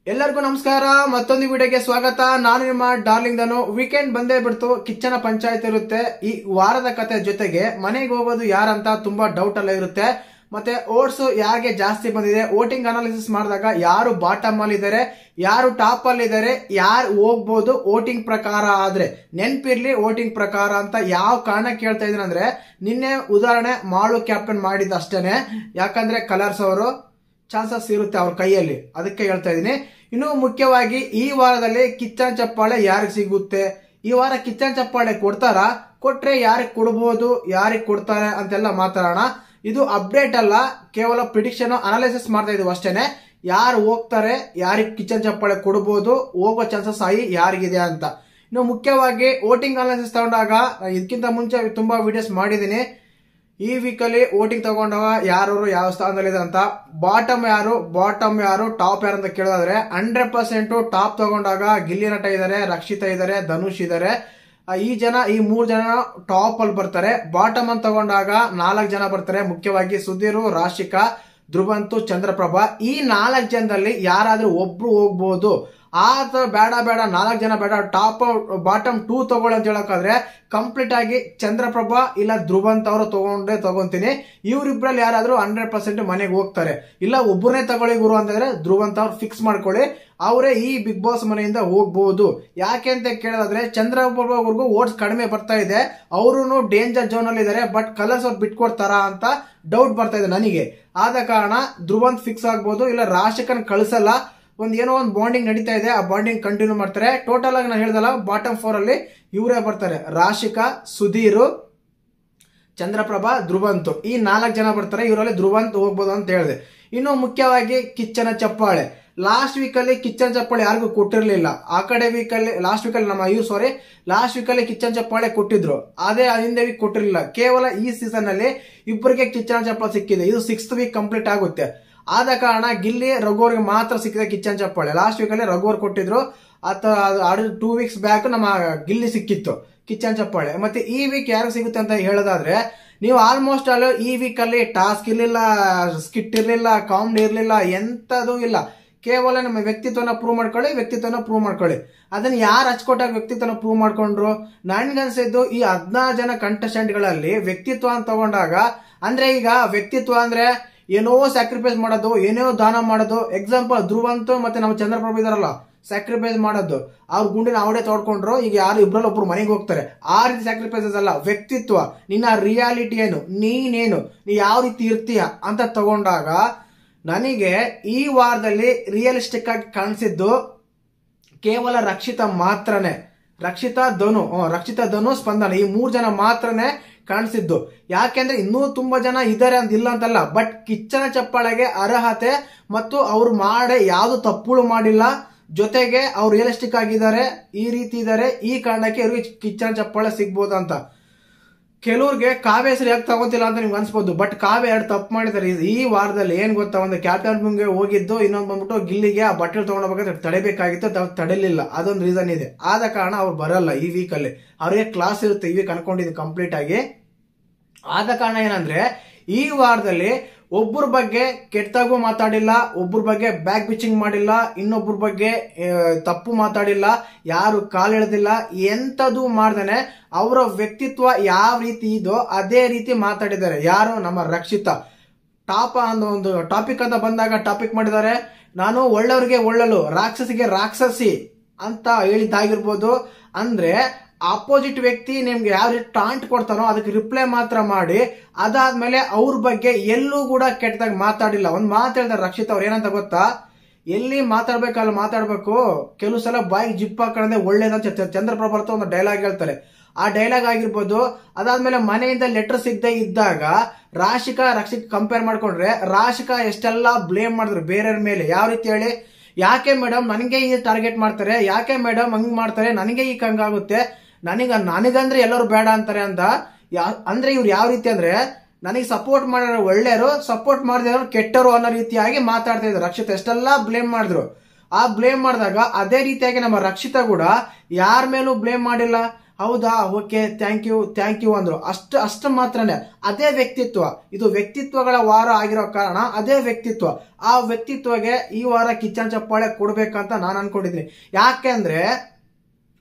ಎಲ್ಲರಿಗೂ ನಮಸ್ಕಾರ. ಮತ್ತೊಂದು ವಿಡಿಯೋಗೆ ಸ್ವಾಗತ. ನಾನು ನಿಮ್ಮ ಡಾರ್ಲಿಂಗ್ ಧನು. ವೀಕೆಂಡ್ ಬಂದೇ ಬಿಡ್ತು, ಕಿಚ್ಚನ ಪಂಚಾಯತ್ ಇರುತ್ತೆ. ಈ ವಾರದ ಕತೆ ಜೊತೆಗೆ ಮನೆಗೆ ಹೋಗೋದು ಯಾರಂತ ತುಂಬಾ ಡೌಟ್ ಎಲ್ಲ ಇರುತ್ತೆ. ಮತ್ತೆ ಓಟ್ಸ್ ಯಾರಿಗೆ ಜಾಸ್ತಿ ಬಂದಿದೆ, ವೋಟಿಂಗ್ ಅನಾಲಿಸಿಸ್ ಮಾಡಿದಾಗ ಯಾರು ಬಾಟಮ್ ಅಲ್ಲಿ ಇದಾರೆ, ಯಾರು ಟಾಪ್ ಅಲ್ಲಿ ಇದಾರೆ, ಯಾರು ಹೋಗ್ಬೋದು ವೋಟಿಂಗ್ ಪ್ರಕಾರ. ಆದ್ರೆ ನೆನ್ಪಿರ್ಲಿ, ವೋಟಿಂಗ್ ಪ್ರಕಾರ ಅಂತ ಯಾವ ಕಾರಣ ಕೇಳ್ತಾ ಇದ್ದೀನಿ ಅಂದ್ರೆ, ನಿನ್ನೆ ಉದಾಹರಣೆ ಮಾಳು ಕ್ಯಾಪ್ಟನ್ ಮಾಡಿದ ಅಷ್ಟೇನೆ. ಯಾಕಂದ್ರೆ ಕಲರ್ಸ್ ಅವರು ಚಾನ್ಸಸ್ ಇರುತ್ತೆ ಅವ್ರ ಕೈಯಲ್ಲಿ, ಅದಕ್ಕೆ ಹೇಳ್ತಾ ಇದೀನಿ. ಇನ್ನು ಮುಖ್ಯವಾಗಿ ಈ ವಾರದಲ್ಲಿ ಕಿಚ್ಚನ್ ಚಪ್ಪಾಳೆ ಯಾರಿಗೆ ಸಿಗುತ್ತೆ, ಈ ವಾರ ಕಿಚ್ಚನ್ ಚಪ್ಪಾಳೆ ಕೊಡ್ತಾರಾ, ಕೊಟ್ರೆ ಯಾರಿಗೆ ಕೊಡ್ಬೋದು, ಯಾರಿಗೆ ಕೊಡ್ತಾರೆ ಅಂತೆಲ್ಲ ಮಾತಾಡೋಣ. ಇದು ಅಪ್ಡೇಟ್ ಅಲ್ಲ, ಕೇವಲ ಪ್ರಿಡಿಕ್ಷನ್ ಅನಾಲಿಸಿಸ್ ಮಾಡ್ತಾ ಇದೀವಿ ಅಷ್ಟೇನೆ. ಯಾರು ಹೋಗ್ತಾರೆ, ಯಾರಿಗೆ ಕಿಚ್ಚನ್ ಚಪ್ಪಾಳೆ ಕೊಡ್ಬೋದು, ಹೋಗೋ ಚಾನ್ಸಸ್ ಆಗಿ ಯಾರಿಗಿದೆ ಅಂತ. ಇನ್ನು ಮುಖ್ಯವಾಗಿ ವೋಟಿಂಗ್ ಅನಾಲಿಸಿಸ್ ತಗೊಂಡಾಗ ಇದಕ್ಕಿಂತ ಮುಂಚೆ ತುಂಬಾ ವಿಡಿಯೋಸ್ ಮಾಡಿದೀನಿ. ಈ ವೀಕಲ್ಲಿ ವೋಟಿಂಗ್ ತಗೊಂಡಾಗ ಯಾರು ಯಾವ ಸ್ಥಾನದಲ್ಲಿದೆ ಅಂತ, ಬಾಟಮ್ ಯಾರು ಟಾಪ್ ಯಾರು ಅಂತ ಕೇಳೋದಾದ್ರೆ 100% ಟಾಪ್ ತಗೊಂಡಾಗ ಗಿಲ್ಲಿ ನಟ ಇದಾರೆ, ರಕ್ಷಿತಾ ಇದಾರೆ, ಧನುಷ್ ಇದಾರೆ. ಈ ಮೂರ್ ಜನ ಟಾಪ್ ಅಲ್ಲಿ ಬರ್ತಾರೆ. ಬಾಟಮ್ ಅಂತ ತಗೊಂಡಾಗ 4 ಜನ ಬರ್ತಾರೆ. ಮುಖ್ಯವಾಗಿ ಸುಧೀರ್, ರಾಶಿಕಾ, ಧ್ರುವಂತು, ಚಂದ್ರಪ್ರಭಾ. ಈ 4 ಜನದಲ್ಲಿ ಯಾರಾದ್ರೂ ಒಬ್ರು ಹೋಗ್ಬೋದು. ಬೇಡ 4 ಜನ ಬೇಡ, ಟಾಪ್ ಬಾಟಮ್ 2 ತಗೊಳ್ಳಿ ಅಂತ ಹೇಳಕಾದ್ರೆ ಕಂಪ್ಲೀಟ್ ಆಗಿ ಚಂದ್ರಪ್ರಭಾ ಇಲ್ಲ ಧ್ರುವಂತ್ ಅವರು ತಗೊಂತೀನಿ. ಇವ್ರಿಬ್ರಲ್ಲಿ ಯಾರಾದ್ರೂ 100% ಮನೆಗೆ ಹೋಗ್ತಾರೆ. ಇಲ್ಲ ಒಬ್ಬರನ್ನೇ ತಗೊಳ್ಳಿ ಗುರು ಅಂತಂದ್ರೆ ಧ್ರುವಂತ್ ಅವ್ರು ಫಿಕ್ಸ್ ಮಾಡ್ಕೊಳ್ಳಿ, ಅವರೇ ಈ ಬಿಗ್ ಬಾಸ್ ಮನೆಯಿಂದ ಹೋಗ್ಬಹುದು. ಯಾಕೆ ಅಂತ ಕೇಳೋದಾದ್ರೆ ಚಂದ್ರಪ್ರಭಾವರ್ಗೂ ಓಟ್ಸ್ ಕಡಿಮೆ ಬರ್ತಾ ಇದೆ, ಅವರು ಡೇಂಜರ್ ಝೋನ್ ಅಲ್ಲಿ ಇದಾರೆ. ಬಟ್ ಕಲರ್ಸ್ ಅವ್ರು ಬಿಟ್ಕೊಡ್ತಾರಾ ಅಂತ ಡೌಟ್ ಬರ್ತಾ ಇದೆ ನನಗೆ. ಆದ ಕಾರಣ ಧ್ರುವಂತ್ ಫಿಕ್ಸ್ ಆಗ್ಬಹುದು, ಇಲ್ಲ ರಾಶಿಕನ್ ಕಳಿಸಲ್ಲ. ಏನೋ ಒಂದು ಬಾಂಡಿಂಗ್ ನಡೀತಾ ಇದೆ, ಆ ಬಾಂಡಿಂಗ್ ಕಂಟಿನ್ಯೂ ಮಾಡ್ತಾರೆ. ಟೋಟಲ್ ಆಗಿ ನಾನು ಹೇಳ್ದಲ್ಲ, ಬಾಟಮ್ 4 ಅಲ್ಲಿ ಇವರೇ ಬರ್ತಾರೆ. ರಾಶಿಕಾ, ಸುಧೀರ್, ಚಂದ್ರಪ್ರಭಾ, ಧ್ರುವಂತ್, ಈ 4 ಜನ ಬರ್ತಾರೆ. ಇವರಲ್ಲಿ ಧ್ರುವಂತ್ ಹೋಗ್ಬೋದು ಅಂತ ಹೇಳಿದೆ. ಇನ್ನು ಮುಖ್ಯವಾಗಿ ಕಿಚ್ಚನ ಚಪ್ಪಾಳೆ. ಲಾಸ್ಟ್ ವೀಕ್ ಅಲ್ಲಿ ಕಿಚ್ಚನ ಚಪ್ಪಾಳೆ ಯಾರಿಗೂ ಕೊಟ್ಟಿರ್ಲಿಲ್ಲ. ಆ ಕಡೆ ಲಾಸ್ಟ್ ವೀಕ್ ಅಲ್ಲಿ ಕಿಚ್ಚನ ಚಪ್ಪಾಳೆ ಕೊಟ್ಟಿದ್ರು, ಅದೇ ಹಿಂದೆ ವೀಕ್ ಕೊಟ್ಟಿರ್ಲಿಲ್ಲ. ಕೇವಲ ಈ ಸೀಸನ್ ಅಲ್ಲಿ ಇಬ್ಬರಿಗೆ ಕಿಚ್ಚನ ಚಪ್ಪಾಳೆ ಸಿಕ್ಕಿದೆ. ಇದು 6th ವೀಕ್ ಕಂಪ್ಲೀಟ್ ಆಗುತ್ತೆ. ಆದ ಕಾರಣ ಗಿಲ್ಲಿ, ರಘುವರ್ಗೆ ಮಾತ್ರ ಸಿಕ್ಕಿದೆ ಕಿಚ್ಚನ್ ಚಪ್ಪಾಳೆ. ಲಾಸ್ಟ್ ವೀಕ್ ಅಲ್ಲಿ ರಘುವರ್ ಕೊಟ್ಟಿದ್ರು, 2 ವೀಕ್ಸ್ ಬ್ಯಾಕ್ ನಮ್ಮ ಗಿಲ್ಲಿ ಸಿಕ್ಕಿತ್ತು ಕಿಚ್ಚನ್ ಚಪ್ಪಾಳೆ. ಮತ್ತೆ ಈ ವೀಕ್ ಯಾರು ಸಿಗುತ್ತೆ ಅಂತ ಹೇಳೋದಾದ್ರೆ, ನೀವು ಆಲ್ಮೋಸ್ಟ್ ಆಲ್ ಈ ವೀಕ್ ಅಲ್ಲಿ ಟಾಸ್ಕ್ ಇರ್ಲಿಲ್ಲ, ಸ್ಕಿಟ್ ಇರ್ಲಿಲ್ಲ, ಕಾಮಿಡಿ ಇರ್ಲಿಲ್ಲ, ಎಂತದೂ ಇಲ್ಲ. ಕೇವಲ ನಮ್ಮ ವ್ಯಕ್ತಿತ್ವನ ಪ್ರೂವ್ ಮಾಡ್ಕೊಳ್ಳಿ. ಅದನ್ನ ಯಾರು ಅಚ್ಚುಕೊಟ್ಟಾಗ ವ್ಯಕ್ತಿತ್ವನ ಪ್ರೂವ್ ಮಾಡ್ಕೊಂಡ್ರು? ನನ್ಗನ್ಸಿದ್ದು ಈ 16 ಜನ ಕಂಟೆಸ್ಟೆಂಟ್ ಗಳಲ್ಲಿ ವ್ಯಕ್ತಿತ್ವ ಅಂತ ತಗೊಂಡಾಗ, ಅಂದ್ರೆ ಈಗ ವ್ಯಕ್ತಿತ್ವ ಅಂದ್ರೆ ಏನೋ ಸ್ಯಾಕ್ರಿಫೈಸ್ ಮಾಡೋದು, ಏನೋ ದಾನ ಮಾಡೋದು. ಎಕ್ಸಾಂಪಲ್ ಧ್ರುವಂತ್ ಮತ್ತೆ ನಮ್ಮ ಚಂದ್ರಪ್ರಭು ಇದಾರಲ್ಲ, ಸ್ಯಾಕ್ರಿಫೈಸ್ ಮಾಡೋದು, ಅವ್ರ ಗುಂಡಿನ ಅವಡೇ ತೋಡ್ಕೊಂಡ್ರು. ಈಗ ಯಾರು ಇಬ್ರಲ್ಲಿ ಒಬ್ರು ಮನೆಗೆ ಹೋಗ್ತಾರೆ. ಆ ರೀತಿ ಸ್ಯಾಕ್ರಿಫೈಸಸ್ ಅಲ್ಲ, ವ್ಯಕ್ತಿತ್ವ, ನಿನ್ನ ರಿಯಾಲಿಟಿ ಏನು, ನೀನೇನು, ನೀ ಯಾವ ರೀತಿ ಇರ್ತೀಯ ಅಂತ ತಗೊಂಡಾಗ ನನಗೆ ಈ ವಾರದಲ್ಲಿ ರಿಯಲಿಸ್ಟಿಕ್ ಆಗಿ ಕಾಣಿಸಿದ್ದು ಕೇವಲ ರಕ್ಷಿತಾ ಮಾತ್ರನೇ. ರಕ್ಷಿತಾ, ಧನು, ಸ್ಪಂದನ, ಈ 3 ಜನ ಮಾತ್ರನೇ ಕಾಣಿಸಿದ್ದು. ಯಾಕೆಂದ್ರೆ ಇನ್ನೂ ತುಂಬಾ ಜನ ಇದಾರೆ ಅಂತ ಇಲ್ಲ ಅಂತಲ್ಲ, ಬಟ್ ಕಿಚ್ಚನ ಚಪ್ಪಾಳೆಗೆ ಅರ್ಹತೆ ಮತ್ತು ಅವ್ರು ಯಾವ್ದು ತಪ್ಪುಗಳು ಮಾಡಿಲ್ಲ, ಜೊತೆಗೆ ಅವ್ರು ರಿಯಲಿಸ್ಟಿಕ್ ಆಗಿದ್ದಾರೆ, ಈ ರೀತಿ ಇದಾರೆ. ಈ ಕಾರಣಕ್ಕೆ ಅವ್ರಿಗೆ ಕಿಚ್ಚನ ಚಪ್ಪಾಳೆ ಸಿಗ್ಬೋದು ಅಂತ. ಕೆಲವ್ರಿಗೆ ಕಾವ್ಯ ಹೆಸರು ಯಾಕೆ ತಗೋತಿಲ್ಲ ಅಂತ ನಿಮ್ಗೆ ಅನ್ಸ್ಬೋದು, ಬಟ್ ಕಾವ್ಯ 2 ತಪ್ಪು ಮಾಡಿದ್ದಾರೆ ಈ ವಾರದಲ್ಲಿ. ಏನ್ ಗೊತ್ತಾ, ಒಂದು ಕ್ಯಾಪ್ಟನ್ ಮುಂಗೆ ಹೋಗಿದ್ದು, ಇನ್ನೊಂದು ಬಂದ್ಬಿಟ್ಟು ಗಿಲ್ಲಿಗೆ ಆ ಬಟ್ಟೆ ತಗೊಂಡೋಗ್ಬೇಕಾದ್ರೆ ತಡೆಬೇಕಾಗಿತ್ತು, ತಡೆಲಿಲ್ಲ. ಅದೊಂದು ರೀಸನ್ ಇದೆ. ಆದ ಕಾರಣ ಅವ್ರು ಬರಲ್ಲ ಈ ವೀಕ್ ಅಲ್ಲಿ. ಅವ್ರಿಗೆ ಕ್ಲಾಸ್ ಇರುತ್ತೆ ಈ ವೀಕ್ ಅನ್ಕೊಂಡಿದ್ದು ಕಂಪ್ಲೀಟ್ ಆಗಿ. ಆದ ಕಾರಣ ಏನಂದ್ರೆ, ಈ ವಾರದಲ್ಲಿ ಒಬ್ಬರ ಬಗ್ಗೆ ಕೆಟ್ಟದಾಗೂ ಮಾತಾಡಿಲ್ಲ, ಒಬ್ಬರ ಬಗ್ಗೆ ಬ್ಯಾಕ್ ಬಿಚಿಂಗ್ ಮಾಡಿಲ್ಲ, ಇನ್ನೊಬ್ಬರ ಬಗ್ಗೆ ತಪ್ಪು ಮಾತಾಡಿಲ್ಲ, ಯಾರು ಕಾಲೆಳೆದಿಲ್ಲ, ಎಂತದೂ ಮಾಡ್ದೇನೆ ಅವರ ವ್ಯಕ್ತಿತ್ವ ಯಾವ ರೀತಿ ಇದೋ ಅದೇ ರೀತಿ ಮಾತಾಡಿದ್ದಾರೆ. ಯಾರು? ನಮ್ಮ ರಕ್ಷಿತಾ. ಒಂದು ಟಾಪಿಕ್ ಅಂತ ಬಂದಾಗ ಟಾಪಿಕ್ ಮಾಡಿದ್ದಾರೆ, ನಾನು ಒಳ್ಳೆಯವ್ರಿಗೆ ಒಳ್ಳಲು, ರಾಕ್ಷಸಿಗೆ ರಾಕ್ಷಸಿ ಅಂತ ಹೇಳಿದ್ದಾಗಿರ್ಬೋದು. ಅಂದ್ರೆ ಅಪೋಸಿಟ್ ವ್ಯಕ್ತಿ ನಿಮ್ಗೆ ಯಾವ ರೀತಿ ಟಾಂಟ್ ಕೊಡ್ತಾನೋ ಅದಕ್ಕೆ ರಿಪ್ಲೈ ಮಾತ್ರ ಮಾಡಿ, ಅದಾದ್ಮೇಲೆ ಅವ್ರ ಬಗ್ಗೆ ಎಲ್ಲೂ ಕೂಡ ಕೆಟ್ಟದಾಗ ಮಾತಾಡಿಲ್ಲ. ಒಂದ್ ಮಾತು ಹೇಳ್ತಾರೆ ರಕ್ಷಿತಾ ಅವ್ರು, ಏನಂತ ಗೊತ್ತಾ, ಎಲ್ಲಿ ಮಾತಾಡ್ಬೇಕಲ್ಲ ಮಾತಾಡ್ಬೇಕು, ಕೆಲವು ಸಲ ಬಾಯಿಗೆ ಜಿಪ್ ಹಾಕೊಂಡ್ರೆ ಒಳ್ಳೇದಂತ ಚಂದ್ರಪ್ರಭಾ ಒಂದು ಡೈಲಾಗ್ ಹೇಳ್ತಾರೆ. ಆ ಡೈಲಾಗ್ ಆಗಿರ್ಬೋದು. ಅದಾದ್ಮೇಲೆ ಮನೆಯಿಂದ ಲೆಟರ್ ಸಿಗದೆ ಇದ್ದಾಗ ರಾಶಿಕಾ ಕಂಪೇರ್ ಮಾಡ್ಕೊಂಡ್ರೆ, ರಾಶಿಕಾ ಎಷ್ಟೆಲ್ಲಾ ಬ್ಲೇಮ್ ಮಾಡಿದ್ರು ಬೇರೆಯವ್ರ ಮೇಲೆ. ಯಾವ ರೀತಿ ಹೇಳಿ, ಯಾಕೆ ಮೇಡಮ್ ನನಗೆ ಈ ಟಾರ್ಗೆಟ್ ಮಾಡ್ತಾರೆ, ಯಾಕೆ ಮೇಡಮ್ ಹಂಗ್ ಮಾಡ್ತಾರೆ, ನನಗೆ ಈಗ ಹಂಗಾಗುತ್ತೆ, ನನಗಂದ್ರೆ ಎಲ್ಲರೂ ಬೇಡ ಅಂತಾರೆ ಅಂತ. ಅಂದ್ರೆ ಇವ್ರು ಯಾವ ರೀತಿ ಅಂದ್ರೆ, ನನಗೆ ಸಪೋರ್ಟ್ ಮಾಡಿರೋ ಒಳ್ಳೆಯವರು, ಸಪೋರ್ಟ್ ಮಾಡಿದವರು ಕೆಟ್ಟರು ಅನ್ನೋ ರೀತಿಯಾಗಿ ಮಾತಾಡ್ತಾ ಇದ್ರು. ರಕ್ಷಿತಾ ಎಷ್ಟೆಲ್ಲಾ ಬ್ಲೇಮ್ ಮಾಡಿದ್ರು. ಆ ಬ್ಲೇಮ್ ಮಾಡಿದಾಗ ಅದೇ ರೀತಿಯಾಗಿ ನಮ್ಮ ರಕ್ಷಿತಾ ಕೂಡ ಯಾರ ಮೇಲೂ ಬ್ಲೇಮ್ ಮಾಡಿಲ್ಲ. ಹೌದಾ, ಓಕೆ, ಥ್ಯಾಂಕ್ ಯು ಅಂದ್ರು. ಅಷ್ಟು ಮಾತ್ರನೇ. ಅದೇ ವ್ಯಕ್ತಿತ್ವ, ಇದು ವ್ಯಕ್ತಿತ್ವಗಳ ವಾರ ಆಗಿರೋ ಕಾರಣ ಅದೇ ವ್ಯಕ್ತಿತ್ವ. ಆ ವ್ಯಕ್ತಿತ್ವಗೆ ಈ ವಾರ ಕಿಚ್ಚನ್ ಚಪ್ಪಾಳೆ ಕೊಡ್ಬೇಕಂತ ನಾನು ಅನ್ಕೊಂಡಿದ್ದೀನಿ. ಯಾಕೆಂದ್ರೆ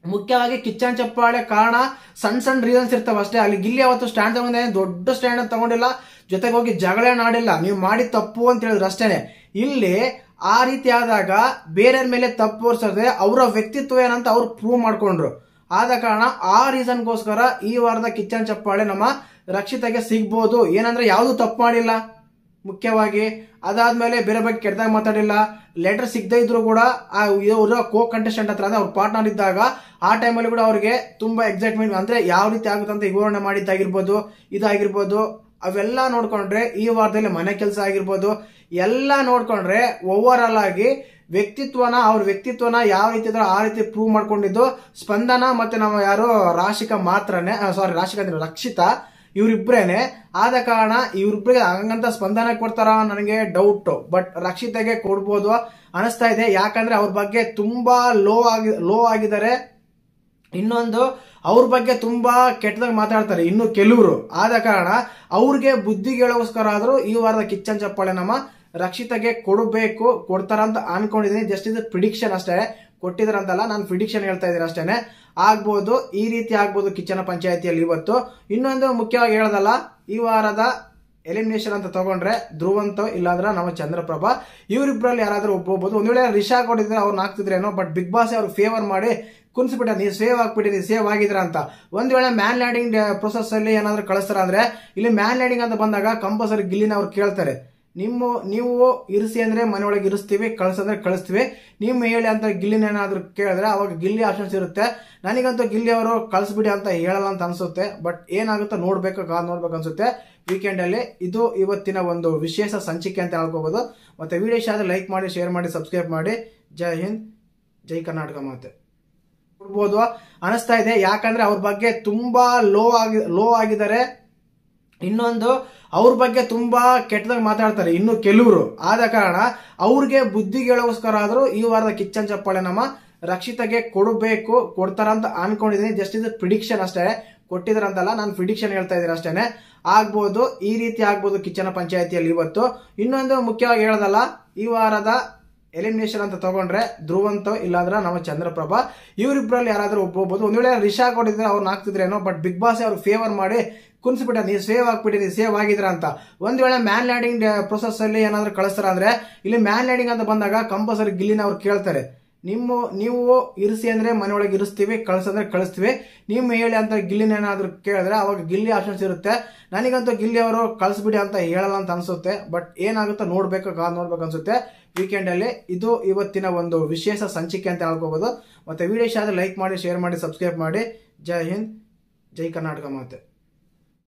ಮುಖ್ಯವಾಗಿ ಕಿಚ್ಚನ್ ಚಪ್ಪಾಳೆ ಕಾರಣ ಸಣ್ಣ ರೀಸನ್ಸ್ ಇರ್ತಾವ ಅಷ್ಟೇ. ಅಲ್ಲಿ ಗಿಲ್ಲಿ ಅವತ್ತು ಸ್ಟ್ಯಾಂಡ್ ತಗೊಂಡೆ, ದೊಡ್ಡ ಸ್ಟ್ಯಾಂಡ್ ತಗೊಂಡಿಲ್ಲ, ಜೊತೆಗೆ ಹೋಗಿ ಜಗಳ ಆಡಿಲ್ಲ, ನೀವು ಮಾಡಿ ತಪ್ಪು ಅಂತ ಹೇಳಿದ್ರು ಅಷ್ಟೇನೆ. ಇಲ್ಲಿ ಆ ರೀತಿ ಆದಾಗ ಬೇರೆಯವ್ರ ಮೇಲೆ ತಪ್ಪು ತೋರಿಸದೆ ಅವರ ವ್ಯಕ್ತಿತ್ವ ಏನಂತ ಅವ್ರು ಪ್ರೂವ್ ಮಾಡ್ಕೊಂಡ್ರು. ಆದ ಕಾರಣ ಆ ರೀಸನ್ಗೋಸ್ಕರ ಈ ವಾರದ ಕಿಚ್ಚನ್ ಚಪ್ಪಾಳೆ ನಮ್ಮ ರಕ್ಷಿತಾಗೆ ಸಿಗ್ಬೋದು. ಏನಂದ್ರೆ ಯಾವ್ದು ತಪ್ಪು ಮಾಡಿಲ್ಲ ಮುಖ್ಯವಾಗಿ. ಅದಾದ್ಮೇಲೆ ಬೇರೆ ಬಗ್ಗೆ ಕೆಟ್ಟದಾಗ ಮಾತಾಡಿಲ್ಲ. ಲೆಟರ್ ಸಿಗದೆ ಇದ್ರು ಕೂಡ ಇವರು ಕೋ ಕಂಟೆಸ್ಟೆಂಟ್ ಹತ್ರ ಅಂದ್ರೆ ಅವ್ರ ಪಾರ್ಟ್ನರ್ ಇದ್ದಾಗ ಆ ಟೈಮಲ್ಲಿ ಕೂಡ ಅವ್ರಿಗೆ ತುಂಬಾ ಎಕ್ಸೈಟ್ಮೆಂಟ್, ಅಂದ್ರೆ ಯಾವ ರೀತಿ ಆಗುತ್ತೆ ಅಂತ ವಿವರಣೆ ಮಾಡಿದ್ದಾಗಿರ್ಬೋದು, ಇದಾಗಿರ್ಬೋದು. ಅವೆಲ್ಲ ನೋಡ್ಕೊಂಡ್ರೆ ಈ ವಾರದಲ್ಲಿ ಮನೆ ಕೆಲಸ ಆಗಿರ್ಬೋದು ಎಲ್ಲ ನೋಡ್ಕೊಂಡ್ರೆ ಓವರ್ ಆಲ್ ಆಗಿ ಅವ್ರ ವ್ಯಕ್ತಿತ್ವನ ಯಾವ ರೀತಿ ಇದ್ರೆ ಆ ರೀತಿ ಪ್ರೂವ್ ಮಾಡ್ಕೊಂಡಿದ್ದು ಸ್ಪಂದನ ಮತ್ತೆ ನಾವು ಯಾರು ರಾಶಿಕಾ ಮಾತ್ರನೇ, ರಕ್ಷಿತಾ, ಇವ್ರಿಬ್ರೇನೆ. ಆದ ಕಾರಣ ಇವ್ರಿಬ್ರಿಗೆ ಹಂಗಂತ ಸ್ಪಂದನ ಕೊಡ್ತಾರ ನನಗೆ ಡೌಟ್. ಬಟ್ ರಕ್ಷಿತಾಗೆ ಕೊಡ್ಬೋದು ಅನಿಸ್ತಾ ಇದೆ. ಯಾಕಂದ್ರೆ ಅವ್ರ ಬಗ್ಗೆ ತುಂಬಾ ಲೋ ಆಗಿದ್ದಾರೆ. ಇನ್ನೊಂದು ಅವ್ರ ಬಗ್ಗೆ ತುಂಬಾ ಕೆಟ್ಟದಾಗ ಮಾತಾಡ್ತಾರೆ ಇನ್ನು ಕೆಲವರು. ಆದ ಕಾರಣ ಅವ್ರಿಗೆ ಬುದ್ಧಿಗೋಸ್ಕರ ಆದ್ರೂ ಈ ವಾರದ ಕಿಚ್ಚನ್ ಚಪ್ಪಾಳೆ ನಮ್ಮ ರಕ್ಷಿತಾಗೆ ಕೊಡ್ತಾರ ಅಂತ ಅನ್ಕೊಂಡಿದೀನಿ. ಜಸ್ಟ್ ಇದು ಪ್ರಿಡಿಕ್ಷನ್ ಅಷ್ಟೇ, ಕೊಟ್ಟಿದ್ರಂತಲ್ಲ, ನಾನು ಪ್ರಿಡಿಕ್ಷನ್ ಹೇಳ್ತಾ ಇದ್ದೀನಿ ಅಷ್ಟೇನೆ. ಆಗ್ಬೋದು, ಈ ರೀತಿ ಆಗ್ಬೋದು ಕಿಚ್ಚನ ಪಂಚಾಯತಿಯಲ್ಲಿ ಇವತ್ತು. ಇನ್ನೊಂದು ಮುಖ್ಯವಾಗಿ ಹೇಳೋದಲ್ಲ, ಈ ವಾರದ ಎಲಿಮಿನೇಷನ್ ಅಂತ ತಗೊಂಡ್ರೆ ಧ್ರುವಂತ ಇಲ್ಲಾಂದ್ರೆ ನಮ್ಮ ಚಂದ್ರಪ್ರಭಾ, ಇವರಿಬ್ಬರಲ್ಲಿ ಯಾರಾದ್ರೂ ಒಬ್ಬೊಬ್ಬರು. ಒಂದ್ ವೇಳೆ ರಿಷಾ ಕೊಟ್ಟಿದ್ರೆ ಅವ್ರು ಹಾಕ್ತಿದ್ರೇನೋ, ಬಟ್ ಬಿಗ್ ಬಾಸ್ ಅವ್ರು ಫೇವರ್ ಮಾಡಿ ಕುನ್ಸ್ಬಿಟ್ಟ, ನೀವು ಸೇವ್ ಆಗ್ಬಿಟ್ಟು ನೀವು ಸೇವ್ ಆಗಿದ್ರ ಅಂತ. ಒಂದ್ ವೇಳೆ ಮ್ಯಾನ್ ಲ್ಯಾಂಡಿಂಗ್ ಪ್ರೊಸೆಸ್ ಅಲ್ಲಿ ಏನಾದ್ರು ಕಳಿಸ್ತಾರ ಅಂದ್ರೆ, ಇಲ್ಲಿ ಮ್ಯಾನ್ ಲ್ಯಾಂಡಿಂಗ್ ಅಂತ ಬಂದಾಗ ಕಂಪಲ್ಸರಿ ಗಿಲ್ಲಿನ ಅವ್ರು ಕೇಳ್ತಾರೆ, ನೀವು ಇರಿಸಿ ಅಂದ್ರೆ ಮನೆಯೊಳಗೆ ಇರಿಸ್ತೀವಿ, ಕಳ್ಸಂದ್ರೆ ಕಳಿಸ್ತೀವಿ, ನೀವು ಹೇಳಿ ಅಂತ ಗಿಲ್ಲಿನ ಏನಾದ್ರು ಕೇಳಿದ್ರೆ ಅವಾಗ ಗಿಲ್ಲಿ ಆಪ್ಷನ್ಸ್ ಇರುತ್ತೆ. ನನಗಂತೂ ಗಿಲ್ಲಿ ಅವರು ಕಳಿಸ್ಬಿಡಿ ಅಂತ ಹೇಳಲ್ಲ ಅಂತ ಅನ್ಸುತ್ತೆ. ಬಟ್ ಏನಾಗುತ್ತೋ ನೋಡ್ಬೇಕು ಅನ್ಸುತ್ತೆ ವೀಕೆಂಡ್ ಅಲ್ಲಿ. ಇದು ಇವತ್ತಿನ ಒಂದು ವಿಶೇಷ ಸಂಚಿಕೆ ಅಂತ ಹೇಳ್ಕೋಬಹುದು. ಮತ್ತೆ ವಿಡಿಯೋ ಇಷ್ಟ ಆದ್ರೆ ಲೈಕ್ ಮಾಡಿ, ಶೇರ್ ಮಾಡಿ, ಸಬ್ಸ್ಕ್ರೈಬ್ ಮಾಡಿ. ಜೈ ಹಿಂದ್, ಜೈ ಕರ್ನಾಟಕ. ಮಾತೆ ಕೊಡ್ಬೋದು ಅನಿಸ್ತಾ ಇದೆ. ಯಾಕಂದ್ರೆ ಅವ್ರ ಬಗ್ಗೆ ತುಂಬಾ ಲೋ ಆಗಿದ್ದಾರೆ. ಇನ್ನೊಂದು ಅವ್ರ ಬಗ್ಗೆ ತುಂಬಾ ಕೆಟ್ಟದಾಗ ಮಾತಾಡ್ತಾರೆ ಇನ್ನು ಕೆಲವರು. ಆದ ಕಾರಣ ಅವ್ರಿಗೆ ಬುದ್ಧಿಗೋಸ್ಕರ ಆದ್ರೂ ಈ ವಾರದ ಕಿಚ್ಚನ್ ಚಪ್ಪಾಳೆ ನಮ್ಮ ರಕ್ಷಿತಾಗೆ ಕೊಡ್ತಾರ ಅಂತ ಅನ್ಕೊಂಡಿದೀನಿ. ಜಸ್ಟ್ ಇದು ಪ್ರಿಡಿಕ್ಷನ್ ಅಷ್ಟೇ, ಕೊಟ್ಟಿದ್ರಂತಲ್ಲ, ನಾನು ಪ್ರಿಡಿಕ್ಷನ್ ಹೇಳ್ತಾ ಇದ್ದೀನಿ ಅಷ್ಟೇನೆ. ಆಗ್ಬೋದು, ಈ ರೀತಿ ಆಗ್ಬೋದು ಕಿಚ್ಚನ ಪಂಚಾಯತಿಯಲ್ಲಿ ಇವತ್ತು. ಇನ್ನೊಂದು ಮುಖ್ಯವಾಗಿ ಹೇಳೋದಲ್ಲ, ಈ ವಾರದ ಎಲಿಮಿನೇಷನ್ ಅಂತ ತಗೊಂಡ್ರೆ ಧ್ರುವಂತ ಇಲ್ಲಾಂದ್ರೆ ನಮ್ಮ ಚಂದ್ರಪ್ರಭಾ, ಇವರಿಬ್ಬರಲ್ಲಿ ಯಾರಾದ್ರೂ ಒಬ್ಬೊಬ್ಬರು. ಒಂದ್ ವೇಳೆ ರಿಷಾ ಕೊಟ್ಟಿದ್ರೆ ಅವ್ರು ಹಾಕ್ತಿದ್ರೇನೋ, ಬಟ್ ಬಿಗ್ ಬಾಸ್ ಅವ್ರು ಫೇವರ್ ಮಾಡಿ ಕುನ್ಸ್ಬಿಟ್ಟ, ನೀವು ಸೇವ್ ಆಗಿದ್ರ ಅಂತ. ಒಂದ್ ವೇಳೆ ಮ್ಯಾನ್ ಲ್ಯಾಂಡಿಂಗ್ ಪ್ರೊಸೆಸ್ ಅಲ್ಲಿ ಏನಾದ್ರು ಕಳಿಸ್ತಾರ ಅಂದ್ರೆ, ಇಲ್ಲಿ ಮ್ಯಾನ್ ಲ್ಯಾಂಡಿಂಗ್ ಅಂತ ಬಂದಾಗ ಕಂಪಲ್ಸರಿ ಗಿಲ್ಲಿನ ಅವ್ರು ಕೇಳ್ತಾರೆ, ನೀವು ಇರಿಸಿ ಅಂದ್ರೆ ಮನೆಯೊಳಗೆ ಇರಿಸ್ತೀವಿ, ಕಳ್ಸಂದ್ರೆ ಕಳಿಸ್ತೀವಿ, ನೀವು ಹೇಳಿ ಅಂತ ಗಿಲ್ಲಿನ ಏನಾದ್ರು ಕೇಳಿದ್ರೆ ಅವಾಗ ಗಿಲ್ಲಿ ಆಪ್ಷನ್ಸ್ ಇರುತ್ತೆ. ನನಗಂತೂ ಗಿಲ್ಲಿ ಅವರು ಕಳಿಸ್ಬಿಡಿ ಅಂತ ಹೇಳಲ್ಲ ಅಂತ ಅನ್ಸುತ್ತೆ. ಬಟ್ ಏನಾಗುತ್ತೋ ನೋಡ್ಬೇಕು ಅನ್ಸುತ್ತೆ ವೀಕೆಂಡ್ ಅಲ್ಲಿ. ಇದು ಇವತ್ತಿನ ಒಂದು ವಿಶೇಷ ಸಂಚಿಕೆ ಅಂತ ಹೇಳ್ಕೋಬಹುದು. ಮತ್ತೆ ವಿಡಿಯೋ ಇಷ್ಟ ಆದ್ರೆ ಲೈಕ್ ಮಾಡಿ, ಶೇರ್ ಮಾಡಿ, ಸಬ್ಸ್ಕ್ರೈಬ್ ಮಾಡಿ. ಜೈ ಹಿಂದ್, ಜೈ ಕರ್ನಾಟಕ. ಮಾತೆ